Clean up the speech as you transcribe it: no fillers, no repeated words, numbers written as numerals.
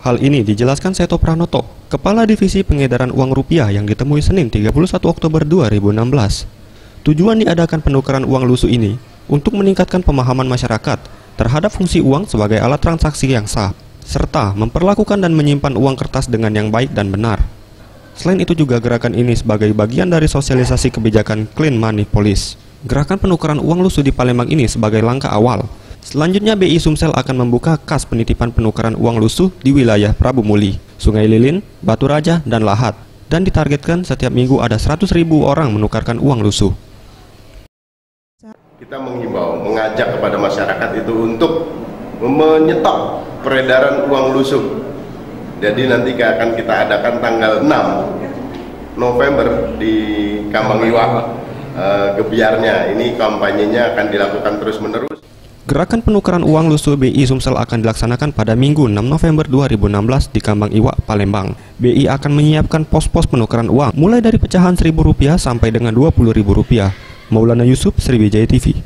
Hal ini dijelaskan Seto Pranoto, Kepala Divisi Pengedaran Uang Rupiah yang ditemui Senin 31 Oktober 2016. Tujuan diadakan penukaran uang lusuh ini untuk meningkatkan pemahaman masyarakat terhadap fungsi uang sebagai alat transaksi yang sah, serta memperlakukan dan menyimpan uang kertas dengan yang baik dan benar. Selain itu juga gerakan ini sebagai bagian dari sosialisasi kebijakan Clean Money Policy. Gerakan penukaran uang lusuh di Palembang ini sebagai langkah awal. Selanjutnya BI Sumsel akan membuka kas penitipan penukaran uang lusuh di wilayah Prabu Muli, Sungai Lilin, Batu Raja, dan Lahat. Dan ditargetkan setiap minggu ada 100.000 orang menukarkan uang lusuh. Kita menghimbau, mengajak kepada masyarakat itu untuk menyetop peredaran uang lusuh. Jadi nanti akan kita adakan tanggal 6 November di Kambang Iwak, Gebiarnya. Ini kampanyenya akan dilakukan terus-menerus. Gerakan penukaran uang lusuh BI Sumsel akan dilaksanakan pada Minggu 6 November 2016 di Kambang Iwak, Palembang. BI akan menyiapkan pos-pos penukaran uang mulai dari pecahan Rp1.000 sampai dengan Rp20.000. Maulana Yusuf, Sriwijaya TV.